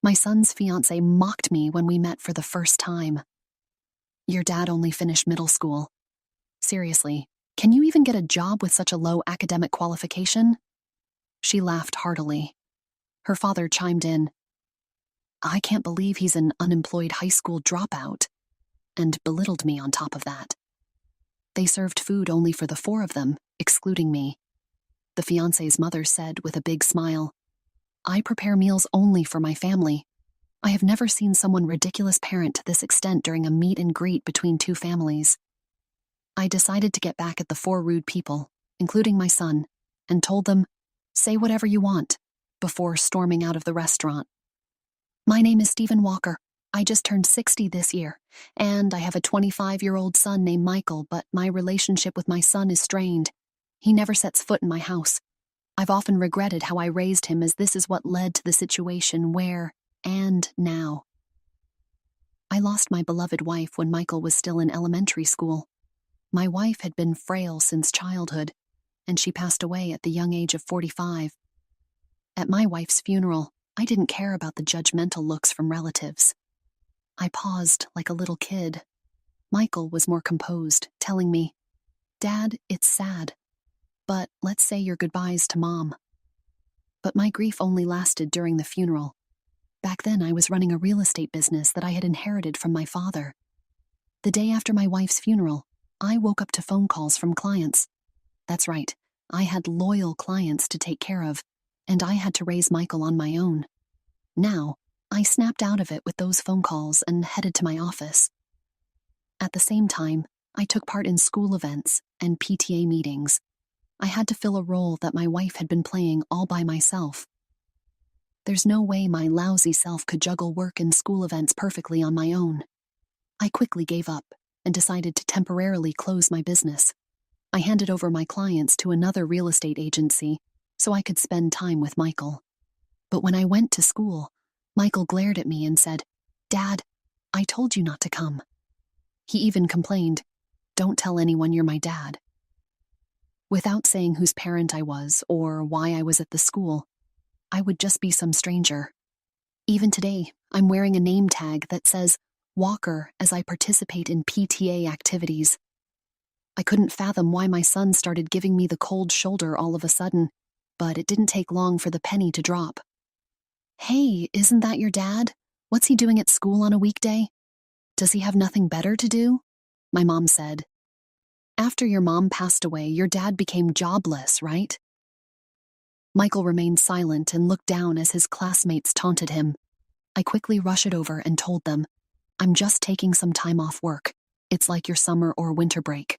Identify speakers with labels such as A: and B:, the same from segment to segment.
A: My son's fiancé mocked me when we met for the first time. Your dad only finished middle school. Seriously, can you even get a job with such a low academic qualification? She laughed heartily. Her father chimed in. I can't believe he's an unemployed high school dropout, and belittled me on top of that. They served food only for the four of them, excluding me. The fiancé's mother said with a big smile, I prepare meals only for my family. I have never seen someone ridiculous parent to this extent during a meet and greet between two families. I decided to get back at the four rude people, including my son, and told them, say whatever you want, before storming out of the restaurant. My name is Stephen Walker. I just turned 60 this year, and I have a 25-year-old son named Michael, but my relationship with my son is strained. He never sets foot in my house. I've often regretted how I raised him, as this is what led to the situation where and now. I lost my beloved wife when Michael was still in elementary school. My wife had been frail since childhood, and she passed away at the young age of 45. At my wife's funeral, I didn't care about the judgmental looks from relatives. I paused like a little kid. Michael was more composed, telling me, Dad, it's sad, but let's say your goodbyes to Mom. But my grief only lasted during the funeral. Back then, I was running a real estate business that I had inherited from my father. The day after my wife's funeral, I woke up to phone calls from clients. That's right, I had loyal clients to take care of, and I had to raise Michael on my own. Now, I snapped out of it with those phone calls and headed to my office. At the same time, I took part in school events and PTA meetings. I had to fill a role that my wife had been playing all by myself. There's no way my lousy self could juggle work and school events perfectly on my own. I quickly gave up and decided to temporarily close my business. I handed over my clients to another real estate agency so I could spend time with Michael. But when I went to school, Michael glared at me and said, Dad, I told you not to come. He even complained, don't tell anyone you're my dad. Without saying whose parent I was or why I was at the school, I would just be some stranger. Even today, I'm wearing a name tag that says Walker as I participate in PTA activities. I couldn't fathom why my son started giving me the cold shoulder all of a sudden, but it didn't take long for the penny to drop. Hey, isn't that your dad? What's he doing at school on a weekday? Does he have nothing better to do? My mom said. After your mom passed away, your dad became jobless, right? Michael remained silent and looked down as his classmates taunted him. I quickly rushed over and told them, I'm just taking some time off work. It's like your summer or winter break.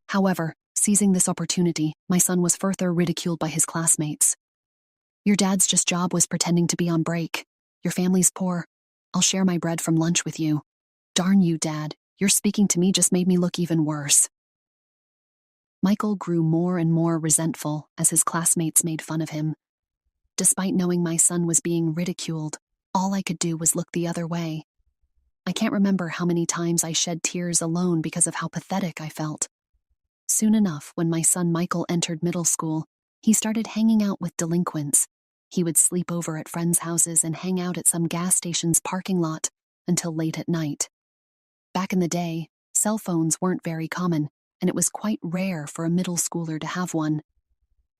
A: However, seizing this opportunity, my son was further ridiculed by his classmates. Your dad's job was pretending to be on break. Your family's poor. I'll share my bread from lunch with you. Darn you, Dad. Your speaking to me just made me look even worse. Michael grew more and more resentful as his classmates made fun of him. Despite knowing my son was being ridiculed, all I could do was look the other way. I can't remember how many times I shed tears alone because of how pathetic I felt. Soon enough, when my son Michael entered middle school, he started hanging out with delinquents. He would sleep over at friends' houses and hang out at some gas station's parking lot until late at night. Back in the day, cell phones weren't very common, and it was quite rare for a middle schooler to have one.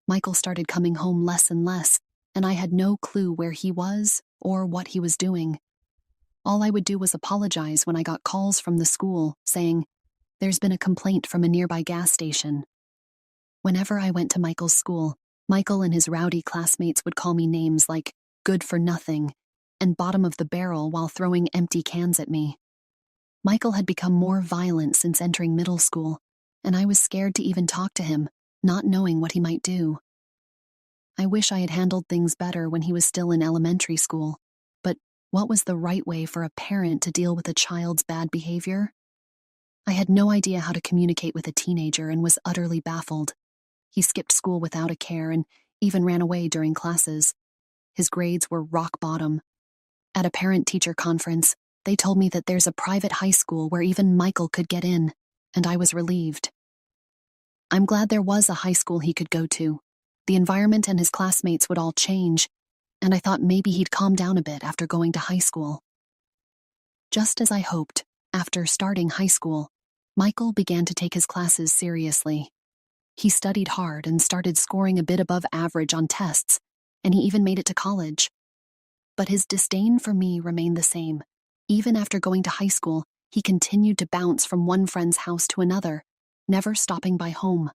A: Michael started coming home less and less, and I had no clue where he was or what he was doing. All I would do was apologize when I got calls from the school saying, there's been a complaint from a nearby gas station. Whenever I went to Michael's school, Michael and his rowdy classmates would call me names like good for nothing and bottom of the barrel while throwing empty cans at me. Michael had become more violent since entering middle school, and I was scared to even talk to him, not knowing what he might do. I wish I had handled things better when he was still in elementary school, but what was the right way for a parent to deal with a child's bad behavior? I had no idea how to communicate with a teenager and was utterly baffled. He skipped school without a care and even ran away during classes. His grades were rock bottom. At a parent-teacher conference, they told me that there's a private high school where even Michael could get in, and I was relieved. I'm glad there was a high school he could go to. The environment and his classmates would all change, and I thought maybe he'd calm down a bit after going to high school. Just as I hoped, after starting high school, Michael began to take his classes seriously. He studied hard and started scoring a bit above average on tests, and he even made it to college. But his disdain for me remained the same. Even after going to high school, he continued to bounce from one friend's house to another, never stopping by home.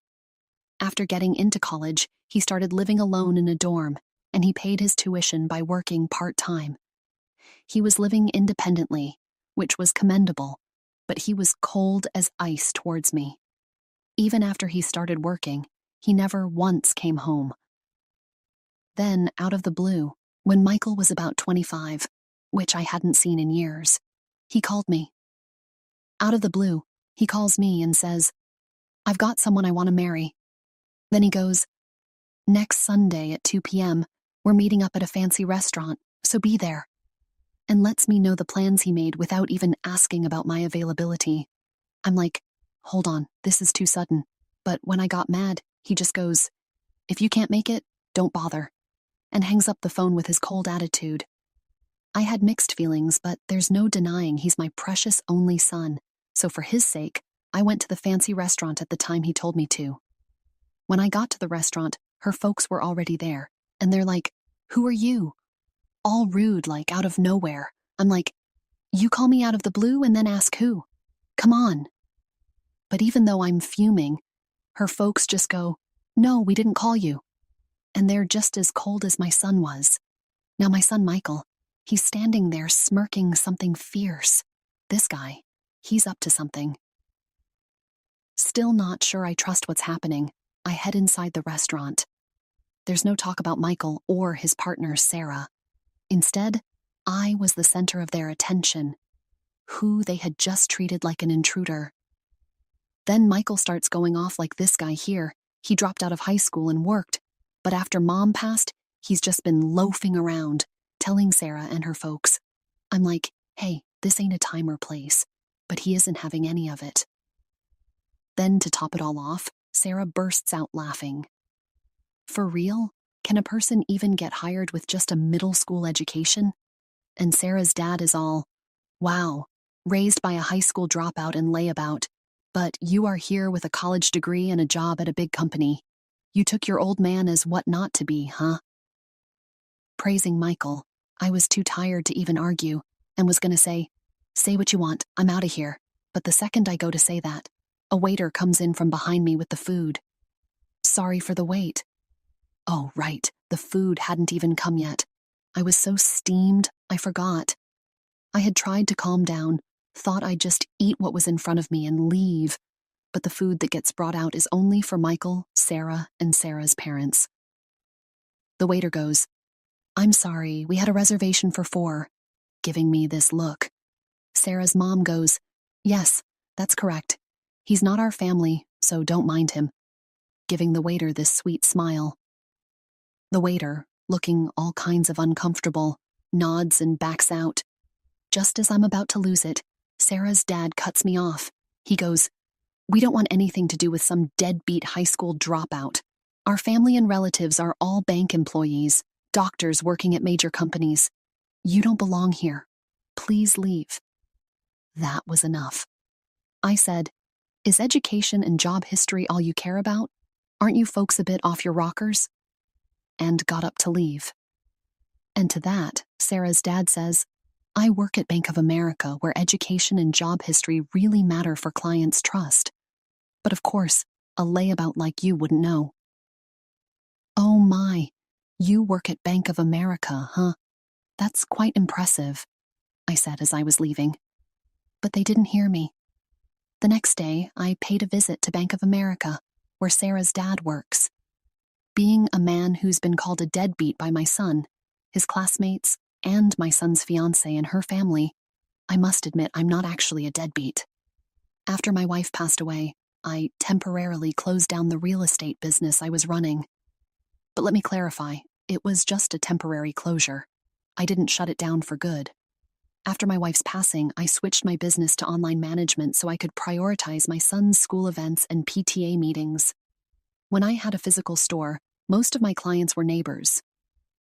A: After getting into college, he started living alone in a dorm, and he paid his tuition by working part-time. He was living independently, which was commendable, but he was cold as ice towards me. Even after he started working, he never once came home. Then, out of the blue, when Michael was about 25, which I hadn't seen in years, he called me. Out of the blue, he calls me and says, "I've got someone I want to marry." Then he goes, "Next Sunday at 2 p.m., we're meeting up at a fancy restaurant, so be there," and lets me know the plans he made without even asking about my availability. I'm like, hold on, this is too sudden. But when I got mad, he just goes, "If you can't make it, don't bother," and hangs up the phone with his cold attitude. I had mixed feelings, but there's no denying he's my precious only son, so for his sake, I went to the fancy restaurant at the time he told me to. When I got to the restaurant, her folks were already there, and they're like, "Who are you?" All rude, like out of nowhere. I'm like, you call me out of the blue and then ask who? Come on. But even though I'm fuming, her folks just go, "No, we didn't call you." And they're just as cold as my son was. Now my son Michael, he's standing there smirking something fierce. This guy, he's up to something. Still not sure I trust what's happening, I head inside the restaurant. There's no talk about Michael or his partner, Sarah. Instead, I was the center of their attention, who they had just treated like an intruder. Then Michael starts going off like this guy here. He dropped out of high school and worked, but after Mom passed, he's just been loafing around, telling Sarah and her folks. I'm like, hey, this ain't a time or place, but he isn't having any of it. Then to top it all off, Sarah bursts out laughing. For real? Can a person even get hired with just a middle school education? And Sarah's dad is all, wow, raised by a high school dropout and layabout, but you are here with a college degree and a job at a big company. You took your old man as what not to be, huh? Praising Michael, I was too tired to even argue and was gonna say what you want, I'm out of here. But the second I go to say that, a waiter comes in from behind me with the food. Sorry for the wait. Oh, right, the food hadn't even come yet. I was so steamed, I forgot. I had tried to calm down, thought I'd just eat what was in front of me and leave, but the food that gets brought out is only for Michael, Sarah, and Sarah's parents. The waiter goes, "I'm sorry, we had a reservation for 4, giving me this look. Sarah's mom goes, "Yes, that's correct. He's not our family, so don't mind him," giving the waiter this sweet smile. The waiter, looking all kinds of uncomfortable, nods and backs out. Just as I'm about to lose it, Sarah's dad cuts me off. He goes, "We don't want anything to do with some deadbeat high school dropout. Our family and relatives are all bank employees, doctors working at major companies. You don't belong here. Please leave." That was enough. I said, "Is education and job history all you care about? Aren't you folks a bit off your rockers?" And got up to leave. And to that, Sarah's dad says, "I work at Bank of America, where education and job history really matter for clients' trust. But of course, a layabout like you wouldn't know." "Oh my, you work at Bank of America, huh? That's quite impressive," I said as I was leaving. But they didn't hear me. The next day, I paid a visit to Bank of America, where Sarah's dad works. Being a man who's been called a deadbeat by my son, his classmates, and my son's fiancée and her family, I must admit I'm not actually a deadbeat. After my wife passed away, I temporarily closed down the real estate business I was running. But let me clarify, it was just a temporary closure. I didn't shut it down for good. After my wife's passing, I switched my business to online management so I could prioritize my son's school events and PTA meetings. When I had a physical store, most of my clients were neighbors.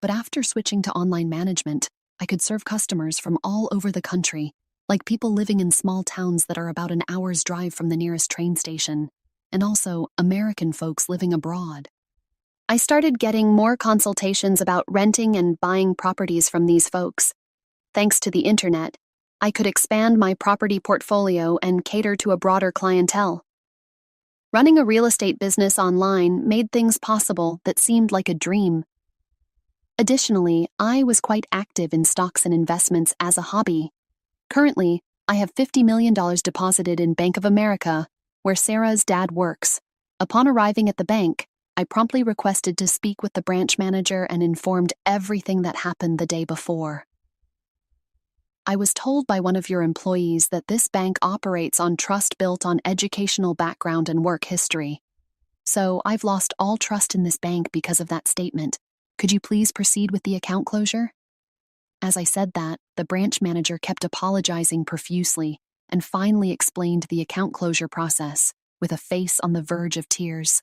A: But after switching to online management, I could serve customers from all over the country, like people living in small towns that are about an hour's drive from the nearest train station, and also American folks living abroad. I started getting more consultations about renting and buying properties from these folks. Thanks to the internet, I could expand my property portfolio and cater to a broader clientele. Running a real estate business online made things possible that seemed like a dream. Additionally, I was quite active in stocks and investments as a hobby. Currently, I have $50 million deposited in Bank of America, where Sarah's dad works. Upon arriving at the bank, I promptly requested to speak with the branch manager and informed everything that happened the day before. I was told by one of your employees that this bank operates on trust built on educational background and work history. So I've lost all trust in this bank because of that statement. Could you please proceed with the account closure? As I said that, the branch manager kept apologizing profusely and finally explained the account closure process with a face on the verge of tears.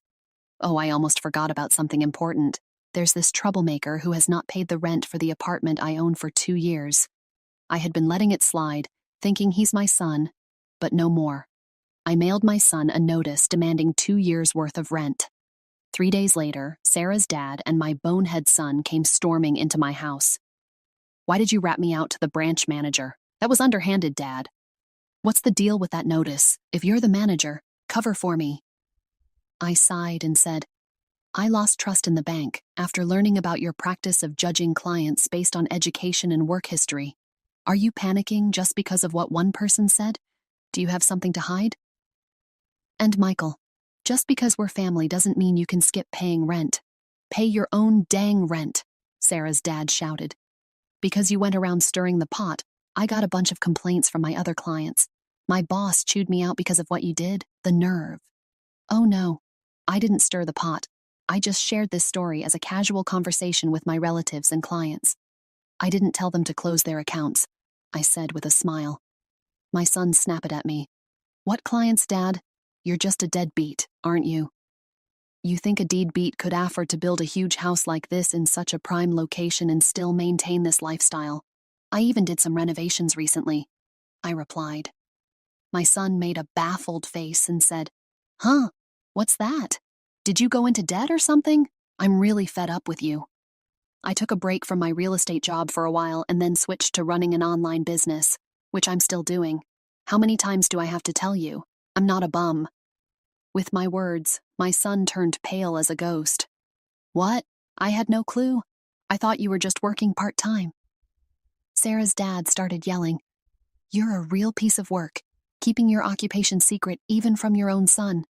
A: Oh, I almost forgot about something important. There's this troublemaker who has not paid the rent for the apartment I own for 2 years. I had been letting it slide, thinking he's my son, but no more. I mailed my son a notice demanding 2 years' worth of rent. 3 days later, Sarah's dad and my bonehead son came storming into my house. Why did you rat me out to the branch manager? That was underhanded, Dad. What's the deal with that notice? If you're the manager, cover for me. I sighed and said, I lost trust in the bank after learning about your practice of judging clients based on education and work history. Are you panicking just because of what one person said? Do you have something to hide? And Michael, just because we're family doesn't mean you can skip paying rent. Pay your own dang rent, Sarah's dad shouted. Because you went around stirring the pot, I got a bunch of complaints from my other clients. My boss chewed me out because of what you did. The nerve. Oh no, I didn't stir the pot. I just shared this story as a casual conversation with my relatives and clients. I didn't tell them to close their accounts, I said with a smile. My son snapped at me. What clients, Dad? You're just a deadbeat, aren't you? You think a deadbeat could afford to build a huge house like this in such a prime location and still maintain this lifestyle? I even did some renovations recently, I replied. My son made a baffled face and said, Huh, what's that? Did you go into debt or something? I'm really fed up with you. I took a break from my real estate job for a while and then switched to running an online business, which I'm still doing. How many times do I have to tell you? I'm not a bum. With my words, my son turned pale as a ghost. What? I had no clue. I thought you were just working part-time. Sarah's dad started yelling, You're a real piece of work, keeping your occupation secret even from your own son.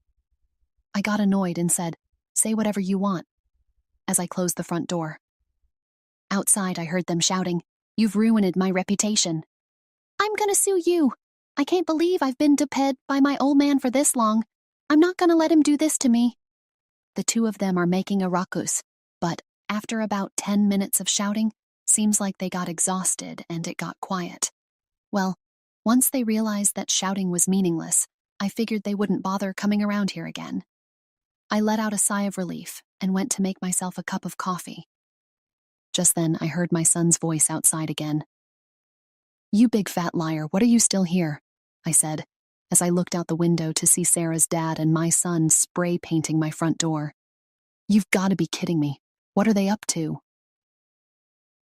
A: I got annoyed and said, Say whatever you want, as I closed the front door. Outside, I heard them shouting, You've ruined my reputation. I'm gonna sue you. I can't believe I've been deped by my old man for this long. I'm not gonna let him do this to me. The two of them are making a ruckus, but after about 10 minutes of shouting, seems like they got exhausted and it got quiet. Well, once they realized that shouting was meaningless, I figured they wouldn't bother coming around here again. I let out a sigh of relief and went to make myself a cup of coffee. Just then, I heard my son's voice outside again. You big fat liar, what are you still here? I said, as I looked out the window to see Sarah's dad and my son spray painting my front door. You've got to be kidding me. What are they up to?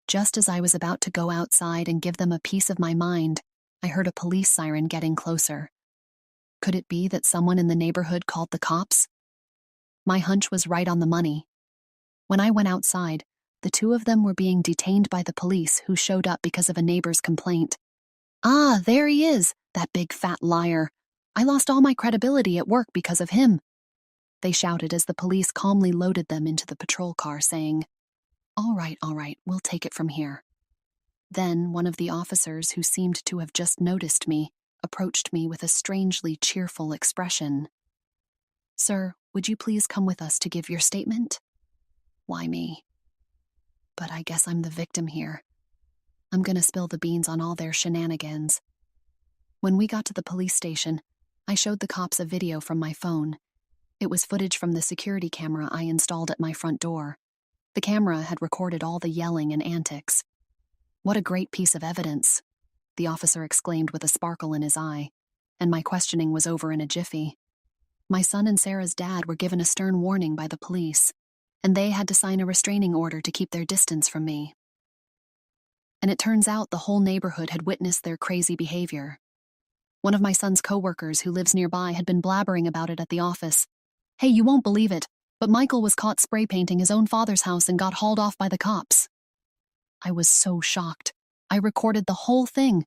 A: Just as I was about to go outside and give them a piece of my mind, I heard a police siren getting closer. Could it be that someone in the neighborhood called the cops? My hunch was right on the money. When I went outside, the two of them were being detained by the police who showed up because of a neighbor's complaint. Ah, there he is, that big fat liar. I lost all my credibility at work because of him. They shouted as the police calmly loaded them into the patrol car, saying, all right, we'll take it from here. Then one of the officers who seemed to have just noticed me approached me with a strangely cheerful expression. Sir, would you please come with us to give your statement? Why me? But I guess I'm the victim here. I'm gonna spill the beans on all their shenanigans. When we got to the police station, I showed the cops a video from my phone. It was footage from the security camera I installed at my front door. The camera had recorded all the yelling and antics. "What a great piece of evidence," the officer exclaimed with a sparkle in his eye, and my questioning was over in a jiffy. My son and Sarah's dad were given a stern warning by the police, and they had to sign a restraining order to keep their distance from me. And it turns out the whole neighborhood had witnessed their crazy behavior. One of my son's coworkers who lives nearby had been blabbering about it at the office. "Hey, you won't believe it, but Michael was caught spray painting his own father's house and got hauled off by the cops." I was so shocked. I recorded the whole thing.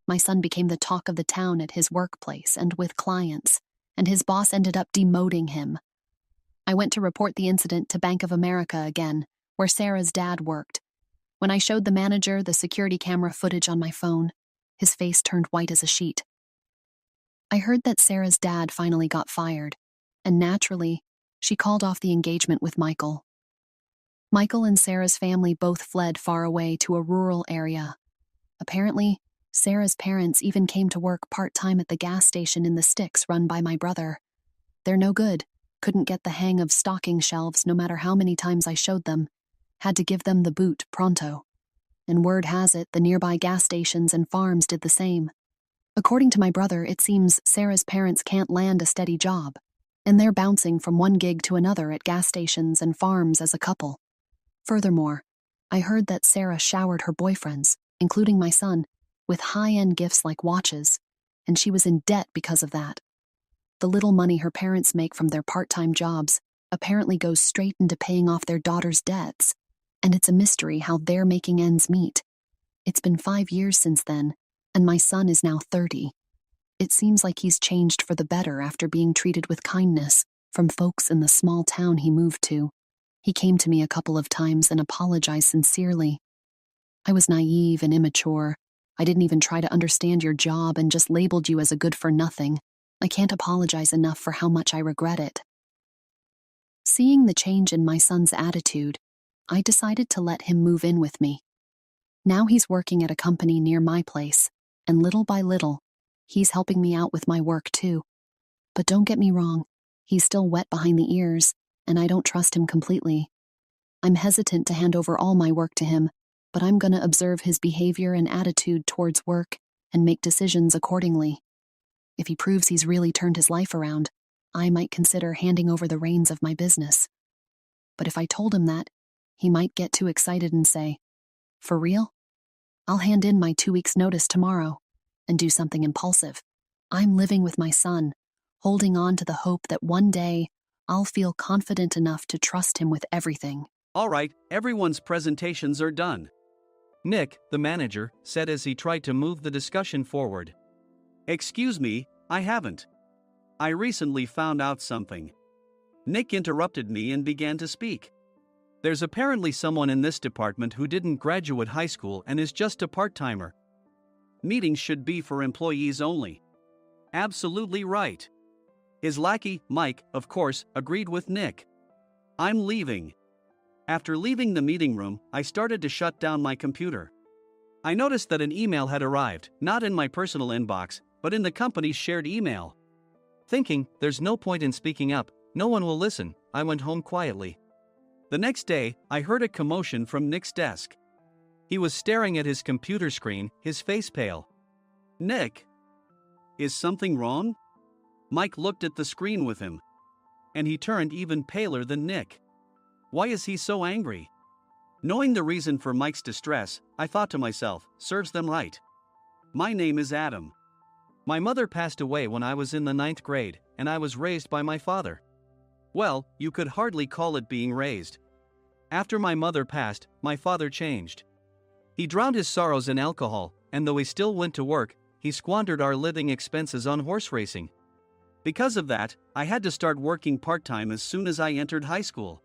A: My son became the talk of the town at his workplace and with clients, and his boss ended up demoting him. I went to report the incident to Bank of America again, where Sarah's dad worked. When I showed the manager the security camera footage on my phone, his face turned white as a sheet. I heard that Sarah's dad finally got fired, and naturally, she called off the engagement with Michael. Michael and Sarah's family both fled far away to a rural area. Apparently, Sarah's parents even came to work part-time at the gas station in the sticks run by my brother. They're no good, couldn't get the hang of stocking shelves no matter how many times I showed them, had to give them the boot pronto. And word has it, the nearby gas stations and farms did the same. According to my brother, it seems Sarah's parents can't land a steady job, and they're bouncing from one gig to another at gas stations and farms as a couple. Furthermore, I heard that Sarah showered her boyfriends, including my son, with high-end gifts like watches, and she was in debt because of that. The little money her parents make from their part-time jobs apparently goes straight into paying off their daughter's debts, and it's a mystery how they're making ends meet. It's been 5 years since then, and my son is now 30. It seems like he's changed for the better after being treated with kindness from folks in the small town he moved to. He came to me a couple of times and apologized sincerely. "I was naive and immature. I didn't even try to understand your job and just labeled you as a good-for-nothing. I can't apologize enough for how much I regret it." Seeing the change in my son's attitude, I decided to let him move in with me. Now he's working at a company near my place, and little by little, he's helping me out with my work too. But don't get me wrong, he's still wet behind the ears, and I don't trust him completely. I'm hesitant to hand over all my work to him, but I'm going to observe his behavior and attitude towards work and make decisions accordingly. If he proves he's really turned his life around, I might consider handing over the reins of my business. But if I told him that, he might get too excited and say, "For real? I'll hand in my 2 weeks' notice tomorrow," and do something impulsive. I'm living with my son, holding on to the hope that one day I'll feel confident enough to trust him with everything.
B: All right, everyone's presentations are done. Nick, the manager, said as he tried to move the discussion forward. "Excuse me, I haven't. I recently found out something." Nick interrupted me and began to speak. "There's apparently someone in this department who didn't graduate high school and is just a part-timer. Meetings should be for employees only." Absolutely right. His lackey, Mike, of course, agreed with Nick. "I'm leaving." After leaving the meeting room, I started to shut down my computer. I noticed that an email had arrived, not in my personal inbox, but in the company's shared email. Thinking, there's no point in speaking up, no one will listen, I went home quietly. The next day, I heard a commotion from Nick's desk. He was staring at his computer screen, his face pale. "Nick, is something wrong?" Mike looked at the screen with him. And he turned even paler than Nick. Why is he so angry? Knowing the reason for Mike's distress, I thought to myself, serves them right. My name is Adam. My mother passed away when I was in the 9th grade, and I was raised by my father. Well, you could hardly call it being raised. After my mother passed, my father changed. He drowned his sorrows in alcohol, and though he still went to work, he squandered our living expenses on horse racing. Because of that, I had to start working part-time as soon as I entered high school.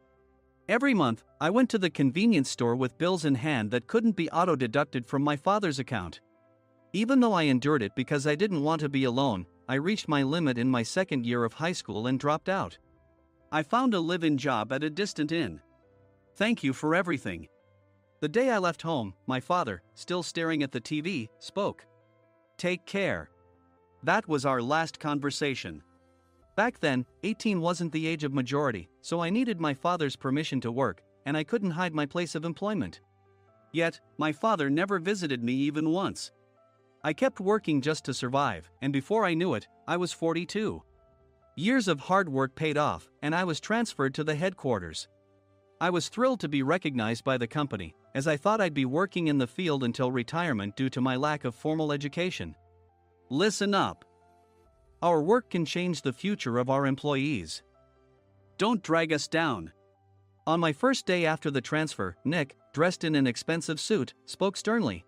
B: Every month, I went to the convenience store with bills in hand that couldn't be auto-deducted from my father's account. Even though I endured it because I didn't want to be alone, I reached my limit in my 2nd year of high school and dropped out. I found a live-in job at a distant inn. Thank you for everything. The day I left home, my father, still staring at the TV, spoke. Take care. That was our last conversation. Back then, 18 wasn't the age of majority, so I needed my father's permission to work, and I couldn't hide my place of employment. Yet, my father never visited me even once. I kept working just to survive, and before I knew it, I was 42. Years of hard work paid off, and I was transferred to the headquarters. I was thrilled to be recognized by the company, as I thought I'd be working in the field until retirement due to my lack of formal education. Listen up. Our work can change the future of our employees. Don't drag us down. On my first day after the transfer, Nick, dressed in an expensive suit, spoke sternly.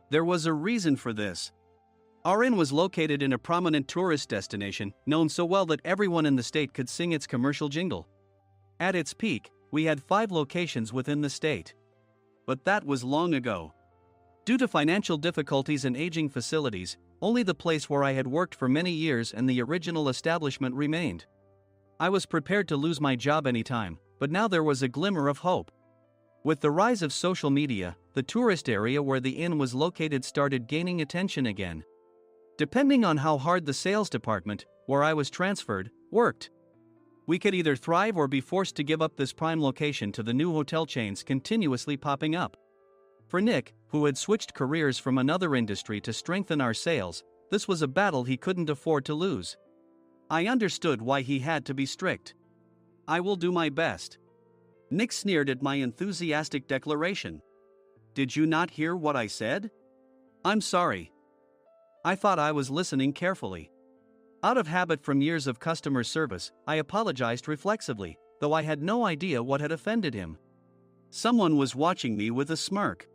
B: There was a reason for this. Our inn was located in a prominent tourist destination, known so well that everyone in the state could sing its commercial jingle. At its peak, we had 5 locations within the state. But that was long ago. Due to financial difficulties and aging facilities, only the place where I had worked for many years and the original establishment remained. I was prepared to lose my job anytime, but now there was a glimmer of hope. With the rise of social media, the tourist area where the inn was located started gaining attention again. Depending on how hard the sales department, where I was transferred, worked, we could either thrive or be forced to give up this prime location to the new hotel chains continuously popping up. For Nick, who had switched careers from another industry to strengthen our sales, this was a battle he couldn't afford to lose. I understood why he had to be strict. I will do my best. Nick sneered at my enthusiastic declaration. Did you not hear what I said? I'm sorry. I thought I was listening carefully. Out of habit from years of customer service, I apologized reflexively, though I had no idea what had offended him. Someone was watching me with a smirk.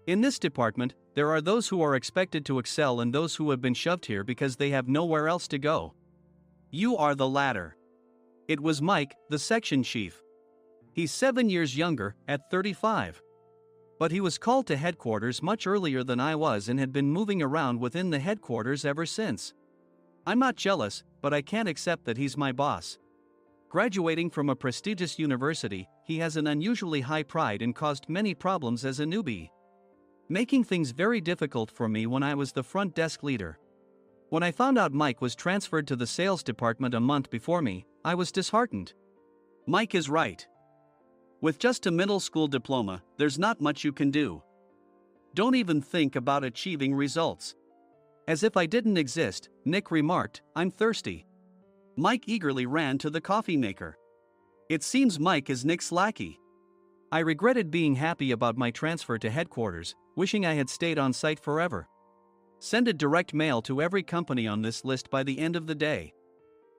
B: In this department, there are those who are expected to excel and those who have been shoved here because they have nowhere else to go. You are the latter. It was Mike, the section chief. He's 7 years younger, at 35. But he was called to headquarters much earlier than I was and had been moving around within the headquarters ever since. I'm not jealous, but I can't accept that he's my boss. Graduating from a prestigious university, he has an unusually high pride and caused many problems as a newbie, making things very difficult for me when I was the front desk leader. When I found out Mike was transferred to the sales department a month before me, I was disheartened. Mike is right. With just a middle school diploma, there's not much you can do. Don't even think about achieving results. As if I didn't exist, Nick remarked, I'm thirsty. Mike eagerly ran to the coffee maker. It seems Mike is Nick's lackey. I regretted being happy about my transfer to headquarters, wishing I had stayed on site forever. Send a direct mail to every company on this list by the end of the day.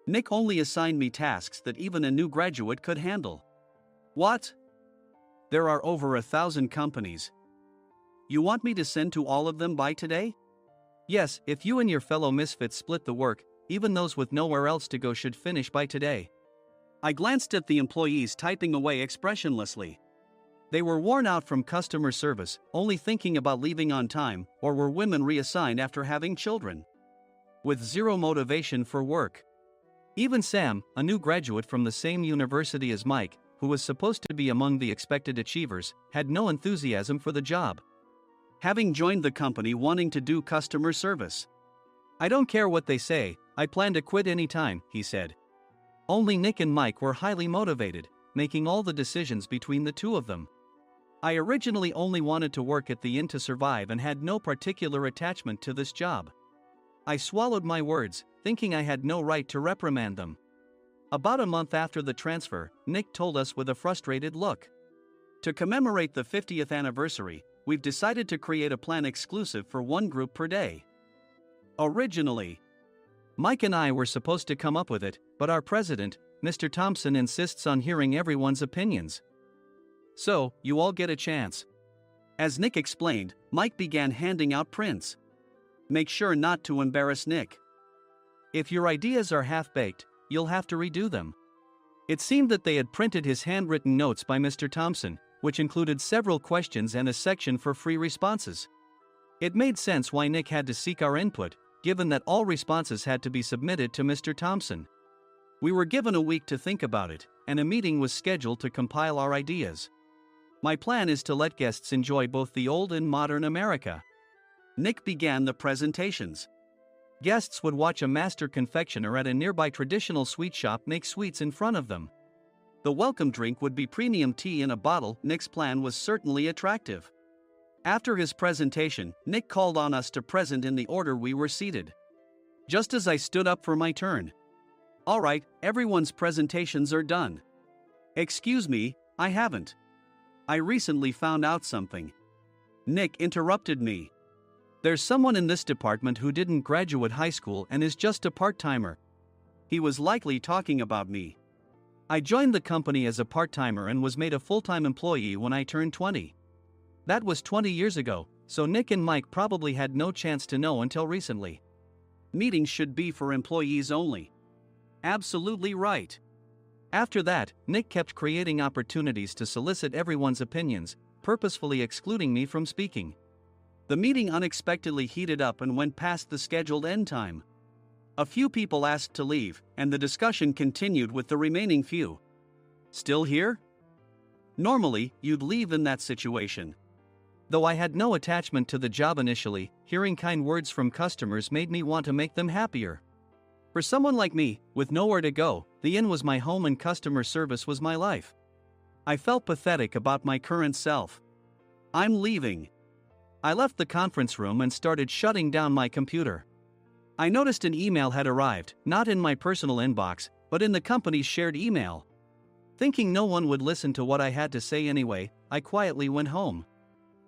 B: Nick only assigned me tasks that even a new graduate could handle. What? There are over 1,000 companies. You want me to send to all of them by today? Yes, if you and your fellow misfits split the work, even those with nowhere else to go should finish by today. I glanced at the employees typing away expressionlessly. They were worn out from customer service, only thinking about leaving on time, or were women reassigned after having children, with zero motivation for work. Even Sam, a new graduate from the same university as Mike, who was supposed to be among the expected achievers, had no enthusiasm for the job, having joined the company wanting to do customer service. I don't care what they say, I plan to quit anytime, he said. Only Nick and Mike were highly motivated, making all the decisions between the two of them. I originally only wanted to work at the inn to survive and had no particular attachment to this job. I swallowed my words, thinking I had no right to reprimand them. About a month after the transfer, Nick told us with a frustrated look. To commemorate the 50th anniversary, we've decided to create a plan exclusive for one group per day. Originally, Mike and I were supposed to come up with it, but our president, Mr. Thompson, insists on hearing everyone's opinions. So, you all get a chance. As Nick explained, Mike began handing out prints. Make sure not to embarrass Nick. If your ideas are half-baked, you'll have to redo them. It seemed that they had printed his handwritten notes by Mr. Thompson, which included several questions and a section for free responses. It made sense why Nick had to seek our input, given that all responses had to be submitted to Mr. Thompson. We were given a week to think about it, and a meeting was scheduled to compile our ideas. My plan is to let guests enjoy both the old and modern America. Nick began the presentations. Guests would watch a master confectioner at a nearby traditional sweet shop make sweets in front of them. The welcome drink would be premium tea in a bottle. Nick's plan was certainly attractive. After his presentation, Nick called on us to present in the order we were seated. Just as I stood up for my turn. "All right, everyone's presentations are done." "Excuse me, I haven't. I recently found out something." Nick interrupted me. "There's someone in this department who didn't graduate high school and is just a part-timer." He was likely talking about me. I joined the company as a part-timer and was made a full-time employee when I turned 20. That was 20 years ago, so Nick and Mike probably had no chance to know until recently. Meetings should be for employees only. Absolutely right. After that, Nick kept creating opportunities to solicit everyone's opinions, purposefully excluding me from speaking. The meeting unexpectedly heated up and went past the scheduled end time. A few people asked to leave, and the discussion continued with the remaining few. "Still here?" Normally, you'd leave in that situation. Though I had no attachment to the job initially, hearing kind words from customers made me want to make them happier. For someone like me, with nowhere to go, the inn was my home and customer service was my life. I felt pathetic about my current self. "I'm leaving." I left the conference room and started shutting down my computer. I noticed an email had arrived, not in my personal inbox, but in the company's shared email. Thinking no one would listen to what I had to say anyway, I quietly went home.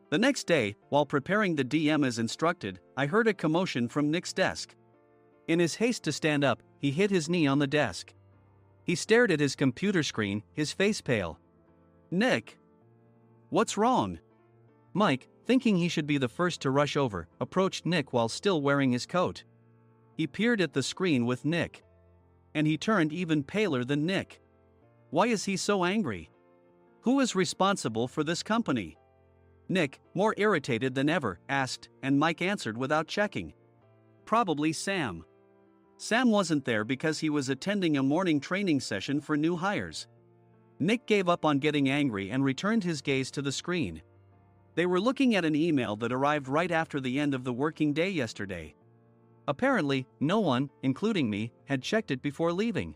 B: The next day, while preparing the DM as instructed, I heard a commotion from Nick's desk. In his haste to stand up, he hit his knee on the desk. He stared at his computer screen, his face pale. "Nick? What's wrong?" Mike, thinking he should be the first to rush over, approached Nick while still wearing his coat. He peered at the screen with Nick. And he turned even paler than Nick. Why is he so angry? Who is responsible for this company? Nick, more irritated than ever, asked, and Mike answered without checking. Probably Sam. Sam wasn't there because he was attending a morning training session for new hires. Nick gave up on getting angry and returned his gaze to the screen. They were looking at an email that arrived right after the end of the working day yesterday. Apparently, no one, including me, had checked it before leaving.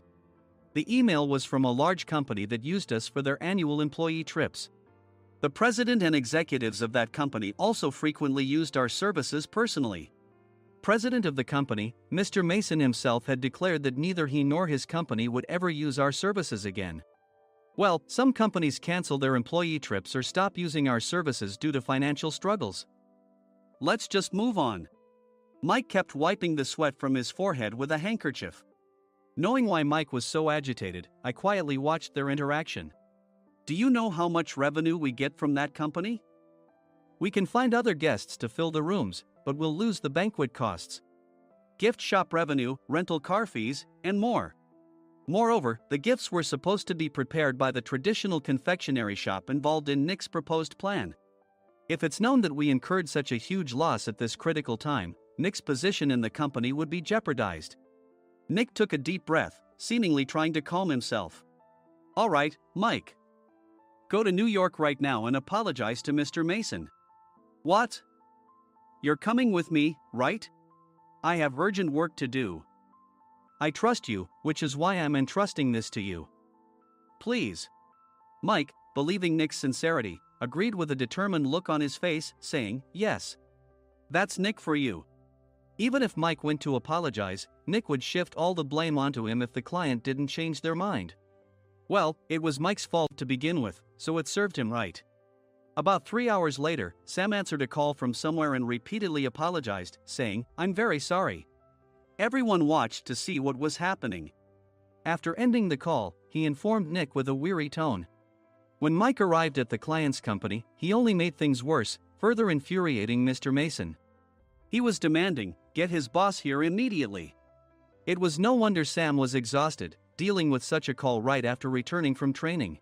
B: The email was from a large company that used us for their annual employee trips. The president and executives of that company also frequently used our services personally. President of the company, Mr. Mason himself, had declared that neither he nor his company would ever use our services again. Well, some companies cancel their employee trips or stop using our services due to financial struggles. Let's just move on. Mike kept wiping the sweat from his forehead with a handkerchief. Knowing why Mike was so agitated, I quietly watched their interaction. "Do you know how much revenue we get from that company?" "We can find other guests to fill the rooms, but we'll lose the banquet costs. Gift shop revenue, rental car fees, and more. Moreover, the gifts were supposed to be prepared by the traditional confectionery shop involved in Nick's proposed plan. If it's known that we incurred such a huge loss at this critical time, Nick's position in the company would be jeopardized." Nick took a deep breath, seemingly trying to calm himself. "All right, Mike. Go to New York right now and apologize to Mr. Mason." "What? You're coming with me, right? I have urgent work to do." "I trust you, which is why I'm entrusting this to you." "Please." Mike, believing Nick's sincerity, agreed with a determined look on his face, saying, "Yes. That's Nick for you." Even if Mike went to apologize, Nick would shift all the blame onto him if the client didn't change their mind. Well, it was Mike's fault to begin with, so it served him right. About 3 hours later, Sam answered a call from somewhere and repeatedly apologized, saying, "I'm very sorry." Everyone watched to see what was happening. After ending the call, he informed Nick with a weary tone. When Mike arrived at the client's company, he only made things worse, further infuriating Mr. Mason. He was demanding, "Get his boss here immediately." It was no wonder Sam was exhausted, dealing with such a call right after returning from training.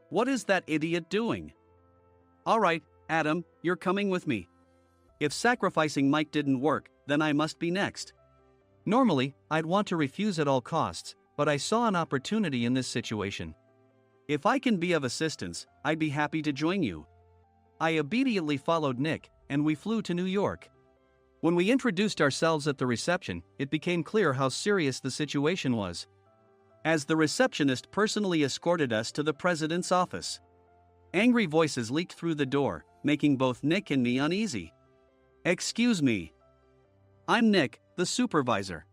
B: What is that idiot doing? "All right, Adam, you're coming with me. If sacrificing Mike didn't work, then I must be next." Normally, I'd want to refuse at all costs, but I saw an opportunity in this situation. "If I can be of assistance, I'd be happy to join you." I obediently followed Nick, and we flew to New York. When we introduced ourselves at the reception, it became clear how serious the situation was. as the receptionist personally escorted us to the president's office. Angry voices leaked through the door, making both Nick and me uneasy. "Excuse me. I'm Nick, the supervisor.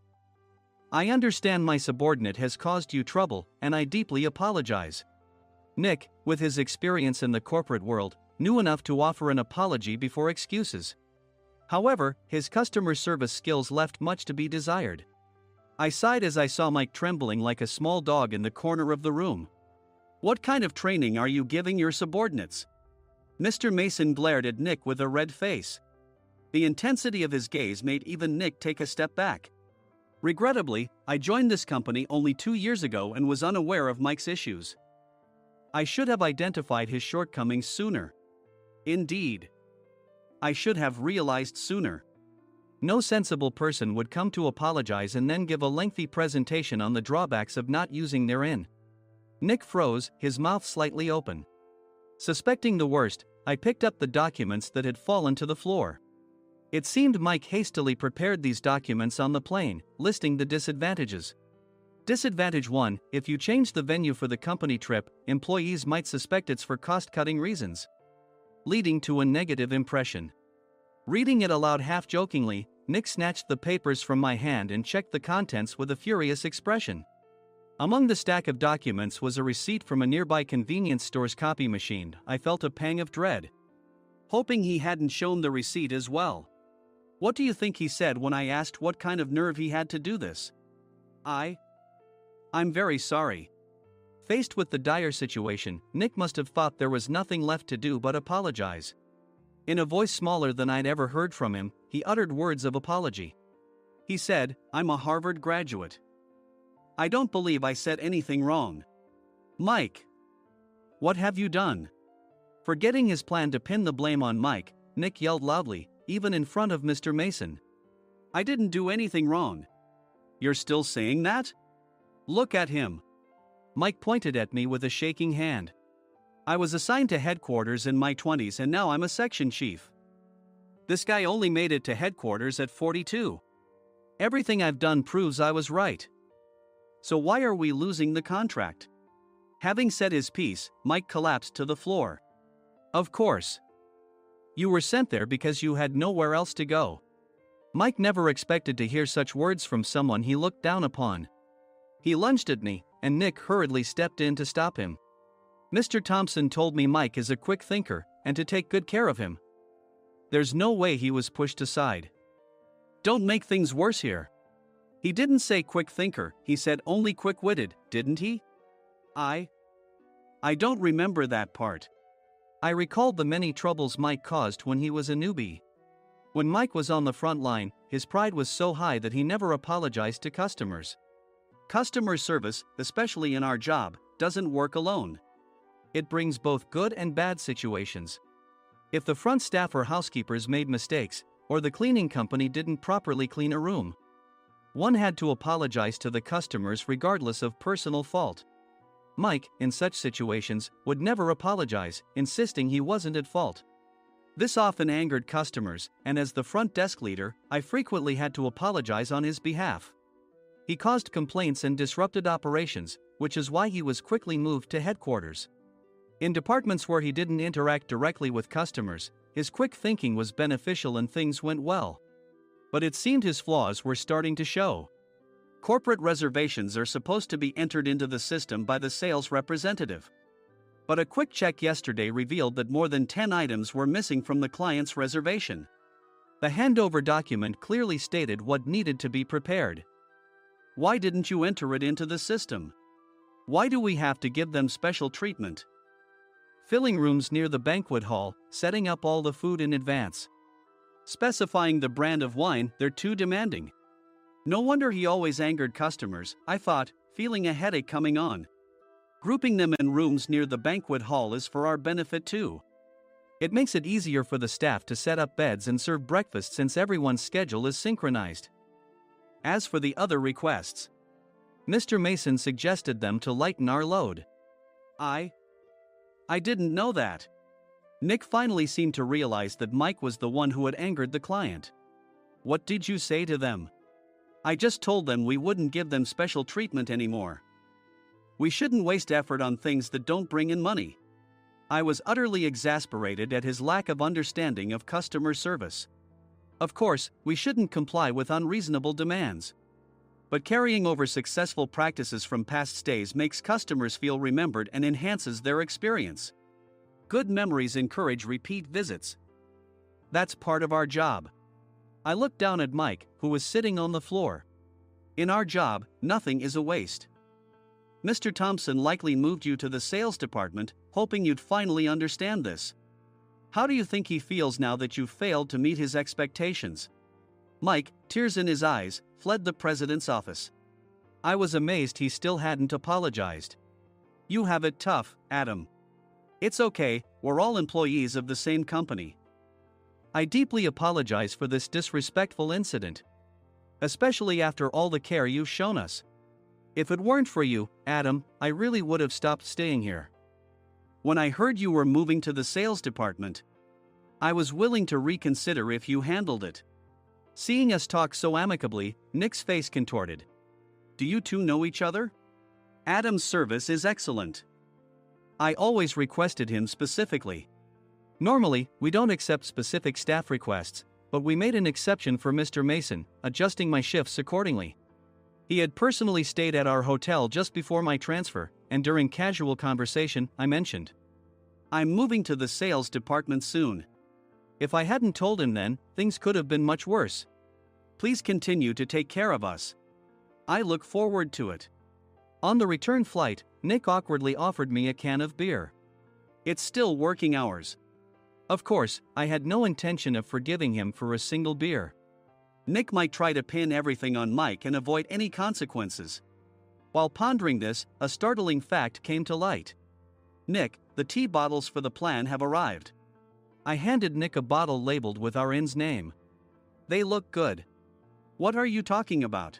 B: I understand my subordinate has caused you trouble, and I deeply apologize." Nick, with his experience in the corporate world, knew enough to offer an apology before excuses. However, his customer service skills left much to be desired. I sighed as I saw Mike trembling like a small dog in the corner of the room. "What kind of training are you giving your subordinates?" Mr. Mason glared at Nick with a red face. The intensity of his gaze made even Nick take a step back. Regrettably, I joined this company only 2 years ago and was unaware of Mike's issues. I should have identified his shortcomings sooner. Indeed, I should have realized sooner. No sensible person would come to apologize and then give a lengthy presentation on the drawbacks of not using their in. Nick froze, his mouth slightly open. Suspecting the worst, I picked up the documents that had fallen to the floor. It seemed Mike hastily prepared these documents on the plane, listing the disadvantages. Disadvantage 1: if you change the venue for the company trip, employees might suspect it's for cost-cutting reasons, leading to a negative impression. Reading it aloud half-jokingly, Nick snatched the papers from my hand and checked the contents with a furious expression. Among the stack of documents was a receipt from a nearby convenience store's copy machine. I felt a pang of dread, hoping he hadn't shown the receipt as well. What do you think he said when I asked what kind of nerve he had to do this? "I'm very sorry." Faced with the dire situation, Nick must have thought there was nothing left to do but apologize. In a voice smaller than I'd ever heard from him, he uttered words of apology. He said, "I'm a Harvard graduate. I don't believe I said anything wrong." "Mike, what have you done?" Forgetting his plan to pin the blame on Mike, Nick yelled loudly, even in front of Mr. Mason. "I didn't do anything wrong." "You're still saying that? Look at him." Mike pointed at me with a shaking hand. "I was assigned to headquarters in my 20s and now I'm a section chief. This guy only made it to headquarters at 42. Everything I've done proves I was right. So why are we losing the contract?" Having said his piece, Mike collapsed to the floor. "Of course. You were sent there because you had nowhere else to go." Mike never expected to hear such words from someone he looked down upon. He lunged at me, and Nick hurriedly stepped in to stop him. "Mr. Thompson told me Mike is a quick thinker, and to take good care of him." There's no way he was pushed aside. "Don't make things worse here. He didn't say quick thinker, he said only quick-witted, didn't he?" I don't remember that part." I recalled the many troubles Mike caused when he was a newbie. When Mike was on the front line, his pride was so high that he never apologized to customers. Customer service, especially in our job, doesn't work alone. It brings both good and bad situations. If the front staff or housekeepers made mistakes, or the cleaning company didn't properly clean a room, one had to apologize to the customers regardless of personal fault. Mike, in such situations, would never apologize, insisting he wasn't at fault. This often angered customers, and as the front desk leader, I frequently had to apologize on his behalf. He caused complaints and disrupted operations, which is why he was quickly moved to headquarters. In departments where he didn't interact directly with customers, his quick thinking was beneficial and things went well. But it seemed his flaws were starting to show. Corporate reservations are supposed to be entered into the system by the sales representative. But a quick check yesterday revealed that more than 10 items were missing from the client's reservation. The handover document clearly stated what needed to be prepared. Why didn't you enter it into the system? Why do we have to give them special treatment? Filling rooms near the banquet hall, setting up all the food in advance. Specifying the brand of wine, they're too demanding. No wonder he always angered customers, I thought, feeling a headache coming on. Grouping them in rooms near the banquet hall is for our benefit too. It makes it easier for the staff to set up beds and serve breakfast since everyone's schedule is synchronized. As for the other requests, Mr. Mason suggested them to lighten our load. I didn't know that. Nick finally seemed to realize that Mike was the one who had angered the client. What did you say to them? I just told them we wouldn't give them special treatment anymore. We shouldn't waste effort on things that don't bring in money. I was utterly exasperated at his lack of understanding of customer service. Of course, we shouldn't comply with unreasonable demands. But carrying over successful practices from past stays makes customers feel remembered and enhances their experience. Good memories encourage repeat visits. That's part of our job. I looked down at Mike, who was sitting on the floor. In our job, nothing is a waste. Mr. Thompson likely moved you to the sales department, hoping you'd finally understand this. How do you think he feels now that you failed to meet his expectations? Mike, tears in his eyes, fled the president's office. I was amazed he still hadn't apologized. You have it tough, Adam. It's okay, we're all employees of the same company. I deeply apologize for this disrespectful incident. Especially after all the care you've shown us. If it weren't for you, Adam, I really would have stopped staying here. When I heard you were moving to the sales department, I was willing to reconsider if you handled it. Seeing us talk so amicably, Nick's face contorted. Do you two know each other? Adam's service is excellent. I always requested him specifically. Normally, we don't accept specific staff requests, but we made an exception for Mr. Mason, adjusting my shifts accordingly. He had personally stayed at our hotel just before my transfer, and during casual conversation, I mentioned, I'm moving to the sales department soon. If I hadn't told him then, things could have been much worse. Please continue to take care of us. I look forward to it. On the return flight, Nick awkwardly offered me a can of beer. It's still working hours. Of course, I had no intention of forgiving him for a single beer. Nick might try to pin everything on Mike and avoid any consequences. While pondering this, a startling fact came to light. Nick, the tea bottles for the plan have arrived. I handed Nick a bottle labeled with our inn's name. They look good. What are you talking about?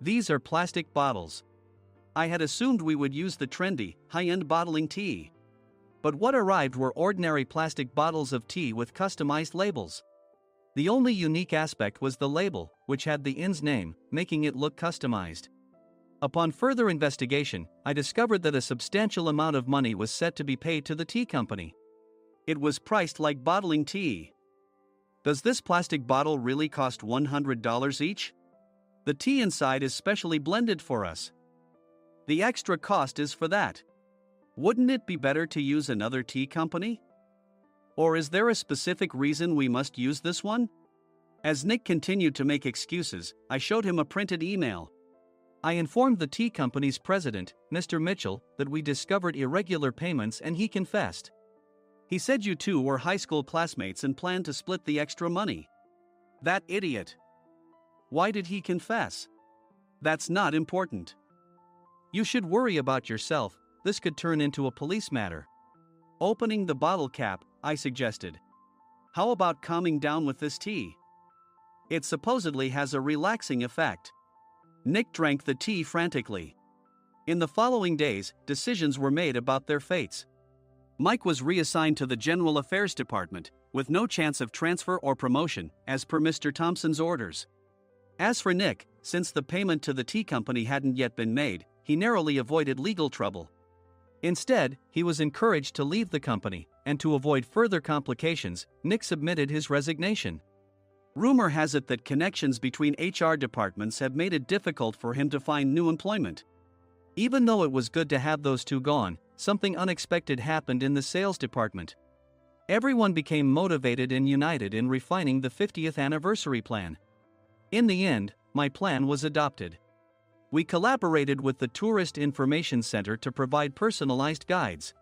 B: These are plastic bottles. I had assumed we would use the trendy, high-end bottling tea. But what arrived were ordinary plastic bottles of tea with customized labels. The only unique aspect was the label, which had the inn's name, making it look customized. Upon further investigation, I discovered that a substantial amount of money was set to be paid to the tea company. It was priced like bottling tea. Does this plastic bottle really cost $100 each? The tea inside is specially blended for us. The extra cost is for that. Wouldn't it be better to use another tea company? Or is there a specific reason we must use this one? As Nick continued to make excuses, I showed him a printed email. I informed the tea company's president, Mr. Mitchell, that we discovered irregular payments and he confessed. He said you two were high school classmates and planned to split the extra money. That idiot. Why did he confess? That's not important. You should worry about yourself, this could turn into a police matter. Opening the bottle cap, I suggested. How about calming down with this tea? It supposedly has a relaxing effect. Nick drank the tea frantically. In the following days, decisions were made about their fates. Mike was reassigned to the General Affairs Department, with no chance of transfer or promotion, as per Mr. Thompson's orders. As for Nick, since the payment to the tea company hadn't yet been made, he narrowly avoided legal trouble. Instead, he was encouraged to leave the company, and to avoid further complications, Nick submitted his resignation. Rumor has it that connections between HR departments have made it difficult for him to find new employment. Even though it was good to have those two gone, something unexpected happened in the sales department. Everyone became motivated and united in refining the 50th anniversary plan. In the end, my plan was adopted. We collaborated with the Tourist Information Center to provide personalized guides.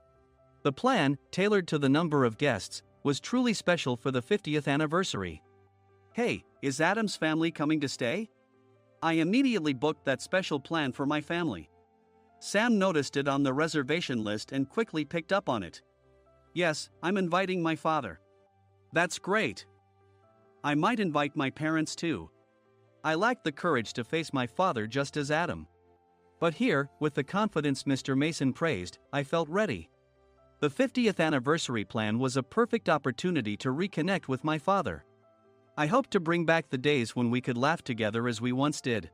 B: The plan, tailored to the number of guests, was truly special for the 50th anniversary. Hey, is Adam's family coming to stay? I immediately booked that special plan for my family. Sam noticed it on the reservation list and quickly picked up on it. Yes, I'm inviting my father. That's great. I might invite my parents too. I lacked the courage to face my father just as Adam. But here, with the confidence Mr. Mason praised, I felt ready. The 50th anniversary plan was a perfect opportunity to reconnect with my father. I hoped to bring back the days when we could laugh together as we once did.